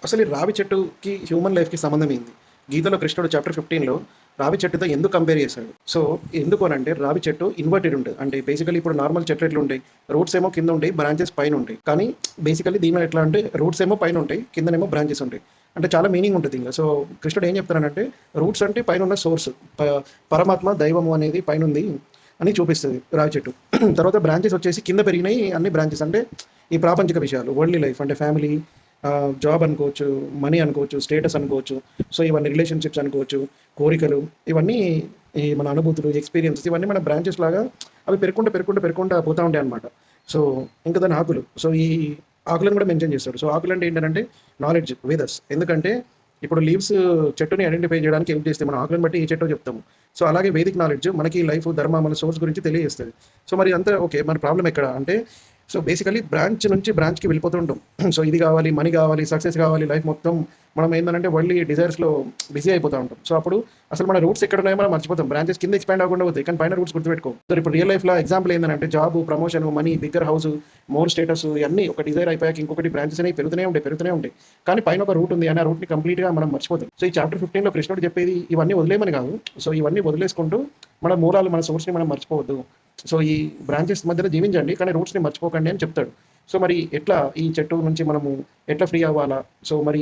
అసలు ఈ రావి చెట్టుకి హ్యూమన్ లైఫ్‌కి సంబంధం ఏంది? గీతలో కృష్ణుడు చాప్టర్ 15లో రావి చెట్టుతో ఎందుకు కంపేర్ చేశాడు? సో, ఎందుకు అనంటే రావి చెట్టు ఇన్వర్టెడ్ ఉంటది. అంటే బేసికల్లీ ఇప్పుడు నార్మల్ చెట్లు ఎట్లుంటాయి? రూట్స్ ఏమో కింద ఉంటాయి. బ్రాంచెస్ పైన ఉంటాయి. కానీ బేసికల్లీ దీనిలో ఎట్లా అంటే రూట్స్ ఏమో పైన ఉంటాయి. కిందనేమో బ్రాంచెస్ ఉంటాయి. అంటే చాలా మీనింగ్ ఉంటది ఇంగ. సో, కృష్ణుడు ఏం చెప్తున్నాడంటే రూట్స్ అంటే పైనున్న సోర్స్. పరమాత్మ, దైవము అనేది పైనుంది అని చూపిస్తది రావి చెట్టు. తర్వాత బ్రాంచెస్ వచ్చేసి కింద పెరిగినాయి అన్ని బ్రాంచెస్ అంటే ఈ ప్రాపంచిక విషయాలు, వరల్డ్లీ లైఫ్ అంటే ఫ్యామిలీ, జాబ్ అనుకోవచ్చు, మనీ అనుకోవచ్చు, స్టేటస్ అనుకోవచ్చు. సో, ఇవన్నీ రిలేషన్‌షిప్స్ అనుకోవచ్చు, కోరికలు ఇవన్నీ ఈ మన అనుభూతులు, ఎక్స్‌పీరియన్సెస్ ఇవన్నీ మన బ్రాంచెస్ లాగా అవి పెరుక్కుంటా పోతా ఉంటాయన్నమాట. సో, ఇంకా దాని ఆకులు. సో, ఈ ఆకులను కూడా మెన్షన్ చేస్తాడు. సో, ఆకులంటే ఏంటనంటే నాలెడ్జ్, వేదస్. ఎందుకంటే ఇప్పుడు లీవ్స్ చెట్టుని ఐడెంటిఫై చేయడానికి హెల్ప్ చేస్తాయి. మనం ఆకులను బట్టి ఏ చెట్టో చెప్తాము. సో, అలాగే వేదిక్ నాలెడ్జ్ మనకి లైఫ్, ధర్మ, మన సోర్స్ గురించి తెలియజేస్తది. సో, మరి అంతా ఓకే. మన ప్రాబ్లమ్ ఎక్కడ అంటే సో, బేసికల్లీ బ్రాంచ్ నుంచి బ్రాంచ్‌కి వెళ్ళిపోతూ ఉంటాం. సో, ఇది కావాలి, మనీ కావాలి, సక్సెస్ కావాలి, లైఫ్ మొత్తం మనం ఏందనంటే వరల్డ్లీ డిజైర్స్‌లో బిజీ అయిపోతా ఉంటాం. సో, అప్పుడు అసలు మన రూట్స్ ఎక్కడున్నాయో మనం మర్చిపోతాం. బ్రాంచెస్ కింద ఎక్స్‌పాండ్ అవ్వకుండా పోతాయి. కానీ పైన రూట్స్ గుర్తుపెట్టుకో. సో, ఇప్పుడు రియల్ లైఫ్‌లో ఎగ్జాంపుల్ ఏందనంటే job, promotion, money, bigger house, more status ఇయన్నీ ఒక డిజైర్ అయిపోయాక ఇంకొకటి బ్రాంచెస్ అనేవి పెరుగుతూనే ఉంటాయి. కానీ పైన ఒక రూట్ ఉంది. అని ఆ రూట్‌ని కంప్లీట్‌గా మనం మర్చిపోతాం. సో, ఈ చాప్టర్ 15లో కృష్ణుడు చెప్పేది ఇవన్నీ వదిలేయమని కాదు. సో, ఇవన్నీ వదిలేసుకుంటూ మన మూలాలు, మన సోర్స్‌ని మనం మర్చిపోవద్దు. సో, ఈ బ్రాంచెస్ మధ్యలో జీవించండి. కానీ రూట్స్‌ని మర్చిపోకండి అని చెప్తాడు. సో, మరి ఎట్లా ఈ చెట్టు నుంచి మనము ఎట్లా ఫ్రీ అవ్వాలా? సో, మరి